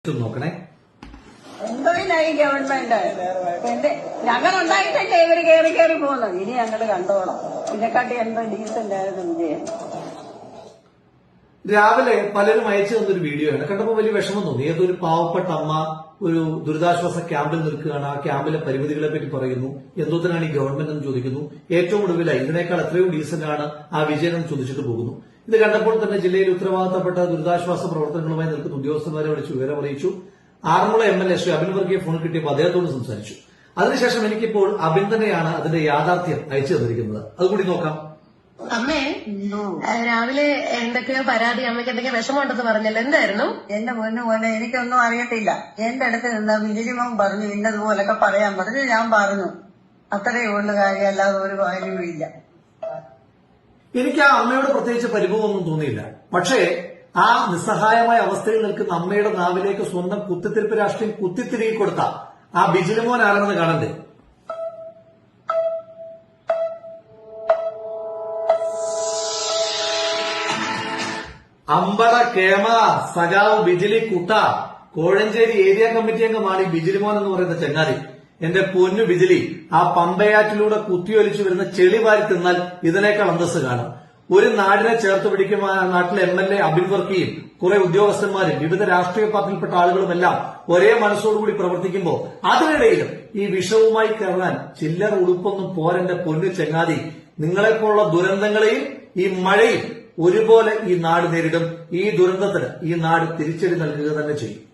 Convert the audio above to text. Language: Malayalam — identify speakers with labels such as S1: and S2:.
S1: നോക്കണേ.
S2: എന്തോ ഈ ഗവൺമെന്റ് ഞങ്ങളുണ്ടായിട്ടല്ലേ ഇവര് കയറി പോകുന്നത്. ഇനി ഞങ്ങള് കണ്ടോളാം. ഇതിനെക്കാട്ടി എന്തോ ഡീസന്റ് ആയത് വിജയം.
S1: രാവിലെ പലരും അയച്ചു തന്നൊരു വീഡിയോ ആണ്. കണ്ടപ്പോൾ വലിയ വിഷമം തോന്നി. ഏതൊരു പാവപ്പെട്ട അമ്മ ഒരു ദുരിതാശ്വാസ ക്യാമ്പിൽ നിൽക്കുകയാണ്. ആ ക്യാമ്പിലെ പരിമിതികളെ പറ്റി പറയുന്നു. എന്തോത്തിനാണ് ഈ ഗവൺമെന്റ് എന്ന് ചോദിക്കുന്നു. ഏറ്റവും ഒടുവിലായി ഇതിനേക്കാൾ എത്രയോ ഡീസന്റ് ആണ് ആ വിജയൻ എന്ന് ചോദിച്ചിട്ട് പോകുന്നു. ഇത് കണ്ടപ്പോൾ തന്നെ ജില്ലയിൽ ഉത്തരവാദിത്തപ്പെട്ട ദുരിതാശ്വാസ പ്രവർത്തനങ്ങളുമായി നിൽക്കുന്ന ഉദ്യോഗസ്ഥന്മാരെ വിളിച്ച് വിവരം അറിയിച്ചു. ആറന്മുള MLA ശ്രീ അബിൻ വർഗീയ ഫോൺ കിട്ടിയപ്പോൾ അദ്ദേഹത്തോട് സംസാരിച്ചു. അതിനുശേഷം എനിക്കിപ്പോൾ അബിൻ തന്നെയാണ് അതിന്റെ യാഥാർത്ഥ്യം അയച്ചു തന്നിരിക്കുന്നത്. അതുകൂടി നോക്കാം.
S3: അമ്മേ, രാവിലെ എന്തൊക്കെയോ പരാതി, അമ്മയ്ക്ക് എന്തൊക്കെയോ വിഷമമുണ്ടെന്ന് പറഞ്ഞല്ലോ, എന്തായിരുന്നു?
S2: എന്റെ പൊന്നു പോലെ എനിക്കൊന്നും അറിയത്തില്ല. എന്റെ അടുത്ത് നിന്ന് വിജിലിമോൻ പറഞ്ഞു ഇന്നതുപോലൊക്കെ പറയാൻ പറഞ്ഞു. ഞാൻ പറഞ്ഞു. അത്രയേ ഉള്ള കാര്യം, അല്ലാതെ ഒരു കാര്യവും ഇല്ല.
S1: എനിക്ക് ആ അമ്മയോട് പ്രത്യേകിച്ച് പരിഭവമൊന്നും തോന്നിയില്ല. പക്ഷേ ആ നിസ്സഹായമായ അവസ്ഥയിൽ നിൽക്കുന്ന അമ്മയുടെ നാവിലേക്ക് സ്വന്തം കുത്തിത്തിരിപ്പ് രാഷ്ട്രീയം കുത്തിത്തിരികി കൊടുത്ത ആ ബിജിലിമോൻ ആരാണെന്ന് കാണണ്ടേ? അമ്പട കേമ സഖാവ് ബിജിലി കുട്ട കോഴഞ്ചേരി ഏരിയ കമ്മിറ്റി അംഗമാണ് ഈ ബിജിലിമോൻ എന്ന് പറയുന്ന ചങ്ങാതി. എന്റെ പൊന്നു ബിജിലി, ആ പമ്പയാറ്റിലൂടെ കുത്തിയൊലിച്ചു വരുന്ന ചെളി വാരി തിന്നാൽ ഇതിനേക്കാൾ അന്തസ് കാണും. ഒരു നാടിനെ ചേർത്ത് പിടിക്കുന്ന നാട്ടിലെ MLA അബിൻ വർക്കിയും കുറെ ഉദ്യോഗസ്ഥന്മാരും വിവിധ രാഷ്ട്രീയ പാർട്ടിയിൽപ്പെട്ട ആളുകളുമെല്ലാം ഒരേ മനസ്സോടുകൂടി പ്രവർത്തിക്കുമ്പോൾ അതിനിടയിലും ഈ വിഷവുമായി കയറാൻ ചില്ലറ ഉടുപ്പൊന്നും പോരെന്റെ പൊന്നു ചങ്ങാതി. നിങ്ങളെപ്പോലുള്ള ദുരന്തങ്ങളെയും ഈ മഴയും ഒരുപോലെ ഈ നാട് നേരിടും. ഈ ദുരന്തത്തിന് ഈ നാട് തിരിച്ചടി നൽകുക തന്നെ ചെയ്യും.